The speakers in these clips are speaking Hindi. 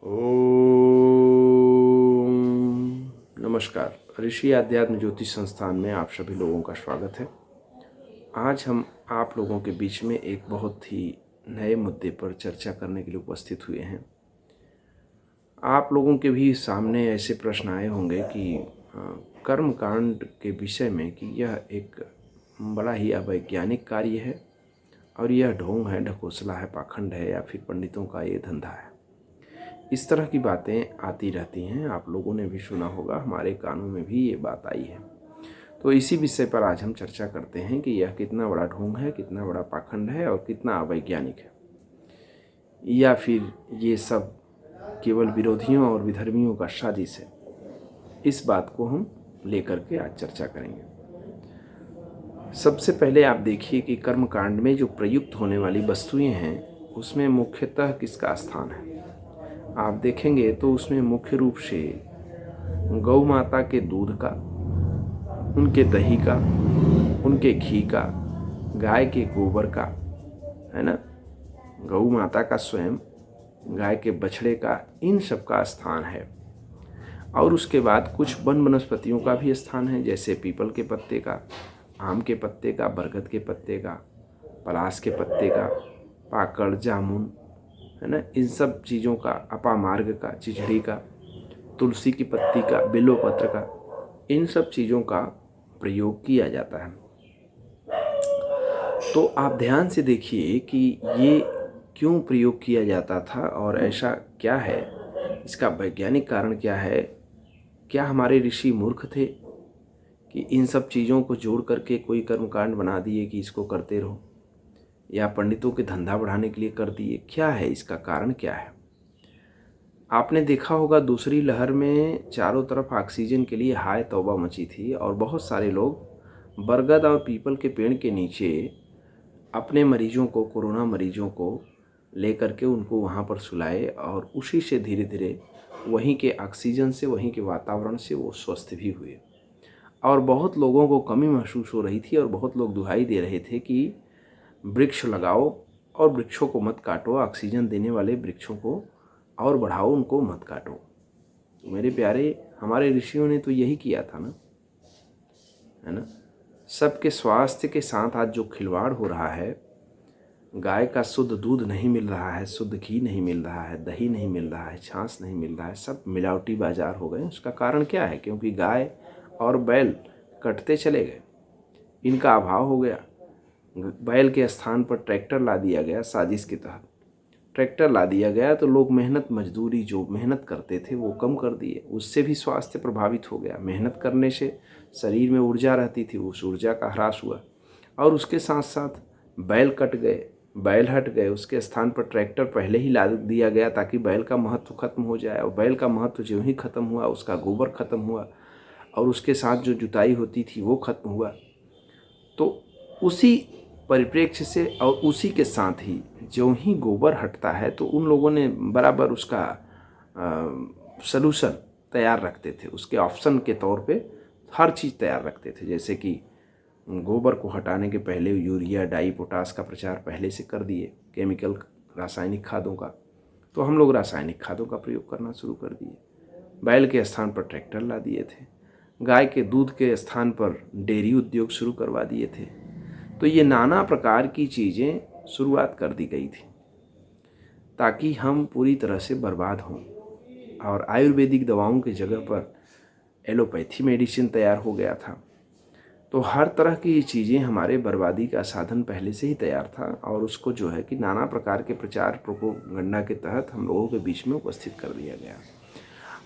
ओम नमस्कार। ऋषि आध्यात्म ज्योतिष संस्थान में आप सभी लोगों का स्वागत है। आज हम आप लोगों के बीच में एक बहुत ही नए मुद्दे पर चर्चा करने के लिए उपस्थित हुए हैं। आप लोगों के भी सामने ऐसे प्रश्न आए होंगे कि कर्म कांड के विषय में कि यह एक बड़ा ही अवैज्ञानिक कार्य है और यह ढोंग है, ढकोसला है, पाखंड है या फिर पंडितों का ये धंधा है। इस तरह की बातें आती रहती हैं, आप लोगों ने भी सुना होगा, हमारे कानों में भी ये बात आई है। तो इसी विषय पर आज हम चर्चा करते हैं कि यह कितना बड़ा ढोंग है, कितना बड़ा पाखंड है और कितना अवैज्ञानिक है, या फिर ये सब केवल विरोधियों और विधर्मियों का साजिश है। इस बात को हम लेकर के आज चर्चा करेंगे। सबसे पहले आप देखिए कि कर्मकांड में जो प्रयुक्त होने वाली वस्तुएं हैं उसमें मुख्यतः किसका स्थान है। आप देखेंगे तो उसमें मुख्य रूप से गौ माता के दूध का, उनके दही का, उनके घी का, गाय के गोबर का, है ना, गौ माता का स्वयं, गाय के बछड़े का, इन सब का स्थान है। और उसके बाद कुछ वन वनस्पतियों का भी स्थान है, जैसे पीपल के पत्ते का, आम के पत्ते का, बरगद के पत्ते का, पलाश के पत्ते का, पाकड़, जामुन, है ना, इन सब चीज़ों का, अपामार्ग का, चिचड़ी का, तुलसी की पत्ती का, बिल्वपत्र का, इन सब चीज़ों का प्रयोग किया जाता है। तो आप ध्यान से देखिए कि ये क्यों प्रयोग किया जाता था और ऐसा क्या है, इसका वैज्ञानिक कारण क्या है। क्या हमारे ऋषि मूर्ख थे कि इन सब चीज़ों को जोड़ करके कोई कर्मकांड बना दिए कि इसको करते रहो, या पंडितों के धंधा बढ़ाने के लिए कर दिए? क्या है इसका कारण, क्या है? आपने देखा होगा दूसरी लहर में चारों तरफ ऑक्सीजन के लिए हाय तौबा मची थी और बहुत सारे लोग बरगद और पीपल के पेड़ के नीचे अपने मरीजों को, कोरोना मरीजों को लेकर के उनको वहाँ पर सुलाए और उसी से धीरे धीरे वहीं के ऑक्सीजन से, वहीं के वातावरण से वो स्वस्थ भी हुए। और बहुत लोगों को कमी महसूस हो रही थी और बहुत लोग दुहाई दे रहे थे कि वृक्ष लगाओ और वृक्षों को मत काटो, ऑक्सीजन देने वाले वृक्षों को और बढ़ाओ, उनको मत काटो। तो मेरे प्यारे, हमारे ऋषियों ने तो यही किया था ना, है ना। सबके स्वास्थ्य के साथ आज जो खिलवाड़ हो रहा है, गाय का शुद्ध दूध नहीं मिल रहा है, शुद्ध घी नहीं मिल रहा है, दही नहीं मिल रहा है, छाछ नहीं मिल रहा है, सब मिलावटी बाजार हो गए। उसका कारण क्या है? क्योंकि गाय और बैल कटते चले गए, इनका अभाव हो गया। बैल के स्थान पर ट्रैक्टर ला दिया गया, साजिश के तहत ट्रैक्टर ला दिया गया, तो लोग मेहनत मजदूरी जो मेहनत करते थे वो कम कर दिए, उससे भी स्वास्थ्य प्रभावित हो गया। मेहनत करने से शरीर में ऊर्जा रहती थी, उस ऊर्जा का ह्रास हुआ। और उसके साथ साथ बैल कट गए, बैल हट गए, उसके स्थान पर ट्रैक्टर पहले ही ला दिया गया ताकि बैल का महत्व खत्म हो जाए। और बैल का महत्व जो ही खत्म हुआ, उसका गोबर खत्म हुआ और उसके साथ जो जुताई होती थी वो खत्म हुआ। तो उसी परिप्रेक्ष्य से और उसी के साथ ही जो ही गोबर हटता है तो उन लोगों ने बराबर उसका सलूशन तैयार रखते थे, उसके ऑप्शन के तौर पे हर चीज़ तैयार रखते थे। जैसे कि गोबर को हटाने के पहले यूरिया, डाई, पोटास का प्रचार पहले से कर दिए, केमिकल रासायनिक खादों का, तो हम लोग रासायनिक खादों का प्रयोग करना शुरू कर दिए। बैल के स्थान पर ट्रैक्टर ला दिए थे, गाय के दूध के स्थान पर डेयरी उद्योग शुरू करवा दिए थे। तो ये नाना प्रकार की चीज़ें शुरुआत कर दी गई थी ताकि हम पूरी तरह से बर्बाद हों। और आयुर्वेदिक दवाओं की जगह पर एलोपैथी मेडिसिन तैयार हो गया था। तो हर तरह की चीज़ें, हमारे बर्बादी का साधन पहले से ही तैयार था और उसको जो है कि नाना प्रकार के प्रचार प्रोपोगंडा के तहत हम लोगों के बीच में उपस्थित कर दिया गया।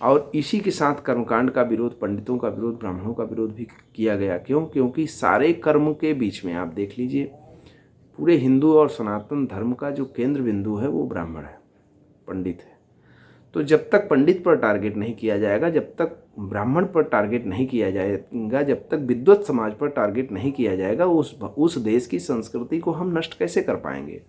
और इसी के साथ कर्मकांड का विरोध, पंडितों का विरोध, ब्राह्मणों का विरोध भी किया गया। क्यों? क्योंकि सारे कर्म के बीच में आप देख लीजिए, पूरे हिंदू और सनातन धर्म का जो केंद्र बिंदु है वो ब्राह्मण है, पंडित है। तो जब तक पंडित पर टारगेट नहीं किया जाएगा, जब तक ब्राह्मण पर टारगेट नहीं किया जाएगा, जब तक विद्वत समाज पर टारगेट नहीं किया जाएगा, उस देश की संस्कृति को हम नष्ट कैसे कर पाएंगे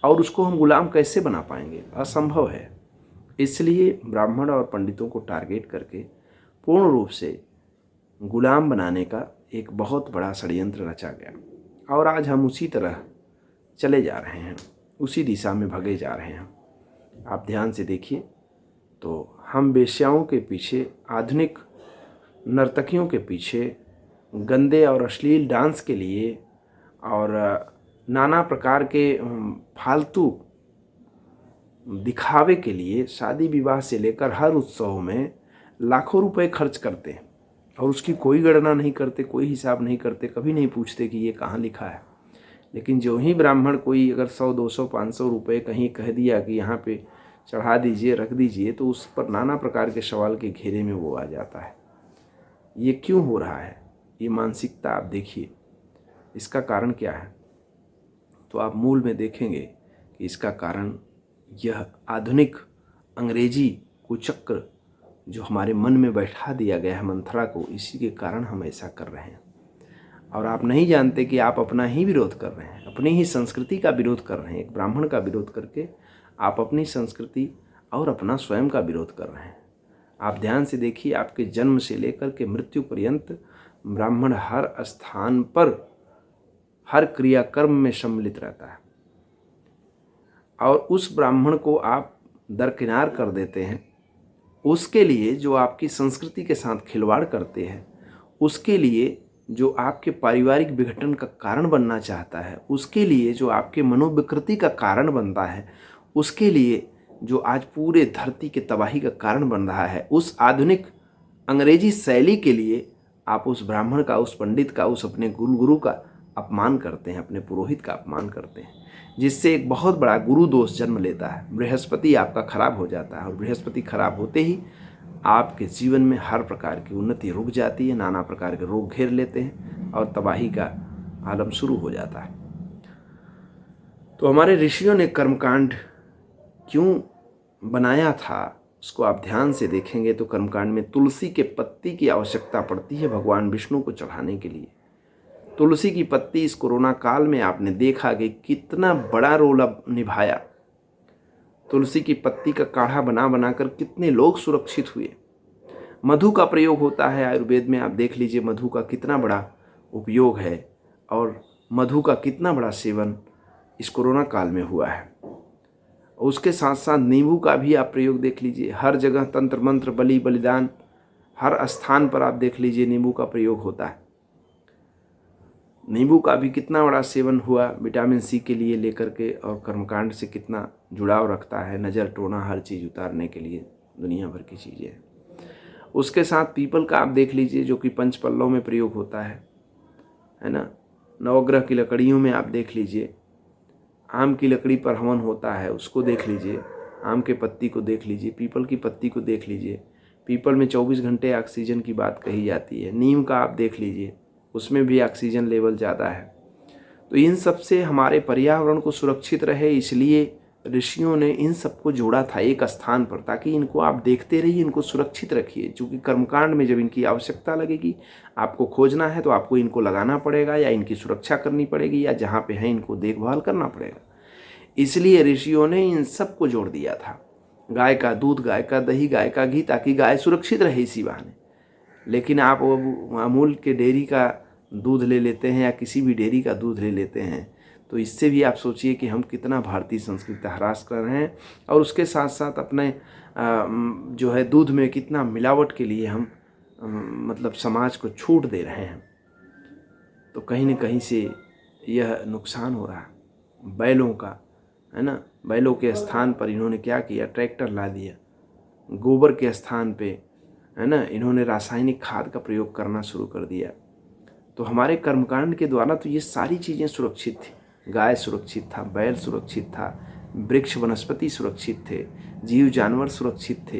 और उसको हम गुलाम कैसे बना पाएंगे? असंभव है। इसलिए ब्राह्मण और पंडितों को टारगेट करके पूर्ण रूप से गुलाम बनाने का एक बहुत बड़ा षड्यंत्र रचा गया और आज हम उसी तरह चले जा रहे हैं, उसी दिशा में भगे जा रहे हैं। आप ध्यान से देखिए तो हम वेश्याओं के पीछे, आधुनिक नर्तकियों के पीछे, गंदे और अश्लील डांस के लिए और नाना प्रकार के फालतू दिखावे के लिए शादी विवाह से लेकर हर उत्सव में लाखों रुपए खर्च करते हैं और उसकी कोई गणना नहीं करते, कोई हिसाब नहीं करते, कभी नहीं पूछते कि ये कहाँ लिखा है। लेकिन जो ही ब्राह्मण कोई अगर 100, 200, 500 रुपये कहीं कह दिया कि यहाँ पे चढ़ा दीजिए, रख दीजिए, तो उस पर नाना प्रकार के सवाल के घेरे में वो आ जाता है। ये क्यों हो रहा है? ये मानसिकता आप देखिए, इसका कारण क्या है? तो आप मूल में देखेंगे कि इसका कारण यह आधुनिक अंग्रेजी कुचक्र जो हमारे मन में बैठा दिया गया है मंथरा को, इसी के कारण हम ऐसा कर रहे हैं। और आप नहीं जानते कि आप अपना ही विरोध कर रहे हैं, अपनी ही संस्कृति का विरोध कर रहे हैं। एक ब्राह्मण का विरोध करके आप अपनी संस्कृति और अपना स्वयं का विरोध कर रहे हैं। आप ध्यान से देखिए, आपके जन्म से लेकर के मृत्यु पर्यंत ब्राह्मण हर स्थान पर, हर क्रियाकर्म में सम्मिलित रहता है और उस ब्राह्मण को आप दरकिनार कर देते हैं। उसके लिए जो आपकी संस्कृति के साथ खिलवाड़ करते हैं, उसके लिए जो आपके पारिवारिक विघटन का कारण बनना चाहता है, उसके लिए जो आपके मनोविकृति का कारण बनता है, उसके लिए जो आज पूरे धरती के तबाही का कारण बन रहा है, उस आधुनिक अंग्रेजी शैली के लिए आप उस ब्राह्मण का, उस पंडित का, उस अपने गुरु का अपमान करते हैं, अपने पुरोहित का अपमान करते हैं, जिससे एक बहुत बड़ा गुरु दोष जन्म लेता है। बृहस्पति आपका खराब हो जाता है और बृहस्पति खराब होते ही आपके जीवन में हर प्रकार की उन्नति रुक जाती है, नाना प्रकार के रोग घेर लेते हैं और तबाही का आलम शुरू हो जाता है। तो हमारे ऋषियों ने कर्मकांड क्यों बनाया था, उसको आप ध्यान से देखेंगे तो कर्मकांड में तुलसी के पत्ती की आवश्यकता पड़ती है भगवान विष्णु को चढ़ाने के लिए। तुलसी की पत्ती इस कोरोना काल में आपने देखा कि कितना बड़ा रोल अब निभाया। तुलसी की पत्ती का काढ़ा बना बनाकर कितने लोग सुरक्षित हुए। मधु का प्रयोग होता है आयुर्वेद में, आप देख लीजिए मधु का कितना बड़ा उपयोग है और मधु का कितना बड़ा सेवन इस कोरोना काल में हुआ है। उसके साथ साथ नींबू का भी आप प्रयोग देख लीजिए, हर जगह तंत्र मंत्र, बलि बलिदान, हर स्थान पर आप देख लीजिए नींबू का प्रयोग होता है। नींबू का भी कितना बड़ा सेवन हुआ विटामिन सी के लिए लेकर के, और कर्मकांड से कितना जुड़ाव रखता है, नज़र टोना हर चीज़ उतारने के लिए दुनिया भर की चीज़ें। उसके साथ पीपल का आप देख लीजिए जो कि पंचपल्लव में प्रयोग होता है ना। नवग्रह की लकड़ियों में आप देख लीजिए, आम की लकड़ी पर हवन होता है, उसको देख लीजिए, आम के पत्ती को देख लीजिए, पीपल की पत्ती को देख लीजिए। पीपल में 24 घंटे ऑक्सीजन की बात कही जाती है। नीम का आप देख लीजिए, उसमें भी ऑक्सीजन लेवल ज़्यादा है। तो इन सब से हमारे पर्यावरण को सुरक्षित रहे, इसलिए ऋषियों ने इन सबको जोड़ा था एक स्थान पर, ताकि इनको आप देखते रहिए, इनको सुरक्षित रखिए। क्योंकि कर्मकांड में जब इनकी आवश्यकता लगेगी, आपको खोजना है तो आपको इनको लगाना पड़ेगा या इनकी सुरक्षा करनी पड़ेगी या जहाँ पे है इनको देखभाल करना पड़ेगा। इसलिए ऋषियों ने इन सबको जोड़ दिया था। गाय का दूध, गाय का दही, गाय का घी, ताकि गाय सुरक्षित रहे इसी बहाने। लेकिन आप अमूल के डेयरी का दूध ले लेते हैं या किसी भी डेयरी का दूध ले लेते हैं, तो इससे भी आप सोचिए कि हम कितना भारतीय संस्कृति का ह्रास कर रहे हैं और उसके साथ साथ अपने जो है दूध में कितना मिलावट के लिए हम मतलब समाज को छूट दे रहे हैं। तो कहीं न कहीं से यह नुकसान हो रहा है बैलों का, है ना। बैलों के स्थान पर इन्होंने क्या किया, ट्रैक्टर ला दिया। गोबर के स्थान पे, है ना, इन्होंने रासायनिक खाद का प्रयोग करना शुरू कर दिया। तो हमारे कर्मकांड के द्वारा तो ये सारी चीज़ें सुरक्षित थी। गाय सुरक्षित था, बैल सुरक्षित था, वृक्ष वनस्पति सुरक्षित थे, जीव जानवर सुरक्षित थे,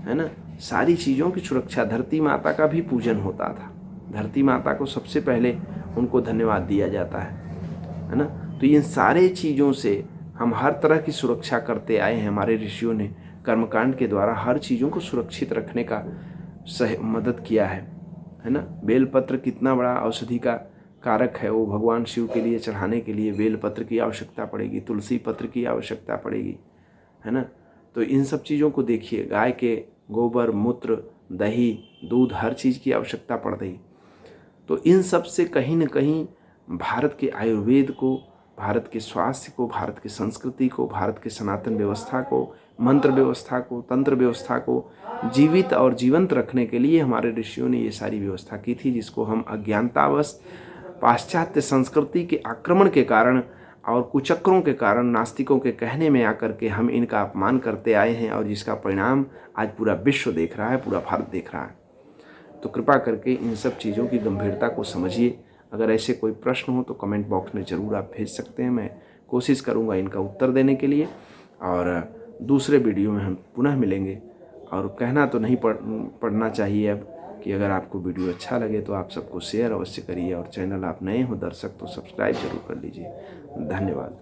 है ना। सारी चीज़ों की सुरक्षा, धरती माता का भी पूजन होता था। धरती माता को सबसे पहले उनको धन्यवाद दिया जाता है ना। तो इन सारे चीज़ों से हम हर तरह की सुरक्षा करते आए हैं। हमारे ऋषियों ने कर्मकांड के द्वारा हर चीज़ों को सुरक्षित रखने का मदद किया है ना। बेलपत्र कितना बड़ा औषधि का कारक है, वो भगवान शिव के लिए चढ़ाने के लिए बेलपत्र की आवश्यकता पड़ेगी, तुलसी पत्र की आवश्यकता पड़ेगी, है ना। तो इन सब चीज़ों को देखिए, गाय के गोबर, मूत्र, दही, दूध, हर चीज़ की आवश्यकता पड़ रही। तो इन सब से कहीं न कहीं भारत के आयुर्वेद को, भारत के स्वास्थ्य को, भारत की संस्कृति को, भारत के सनातन व्यवस्था को मंत्र व्यवस्था को, तंत्र व्यवस्था को जीवित और जीवंत रखने के लिए हमारे ऋषियों ने ये सारी व्यवस्था की थी, जिसको हम अज्ञानतावश पाश्चात्य संस्कृति के आक्रमण के कारण और कुचक्रों के कारण, नास्तिकों के कहने में आकर के हम इनका अपमान करते आए हैं, और जिसका परिणाम आज पूरा विश्व देख रहा है, पूरा भारत देख रहा है। तो कृपा करके इन सब चीज़ों की गंभीरता को समझिए। अगर ऐसे कोई प्रश्न हो तो कमेंट बॉक्स में ज़रूर आप भेज सकते हैं, मैं कोशिश करूँगा इनका उत्तर देने के लिए। और दूसरे वीडियो में हम पुनः मिलेंगे। और कहना तो नहीं पड़ना चाहिए अब कि अगर आपको वीडियो अच्छा लगे तो आप सबको शेयर अवश्य करिए, और चैनल आप नए हो दर्शक तो सब्सक्राइब जरूर कर लीजिए। धन्यवाद।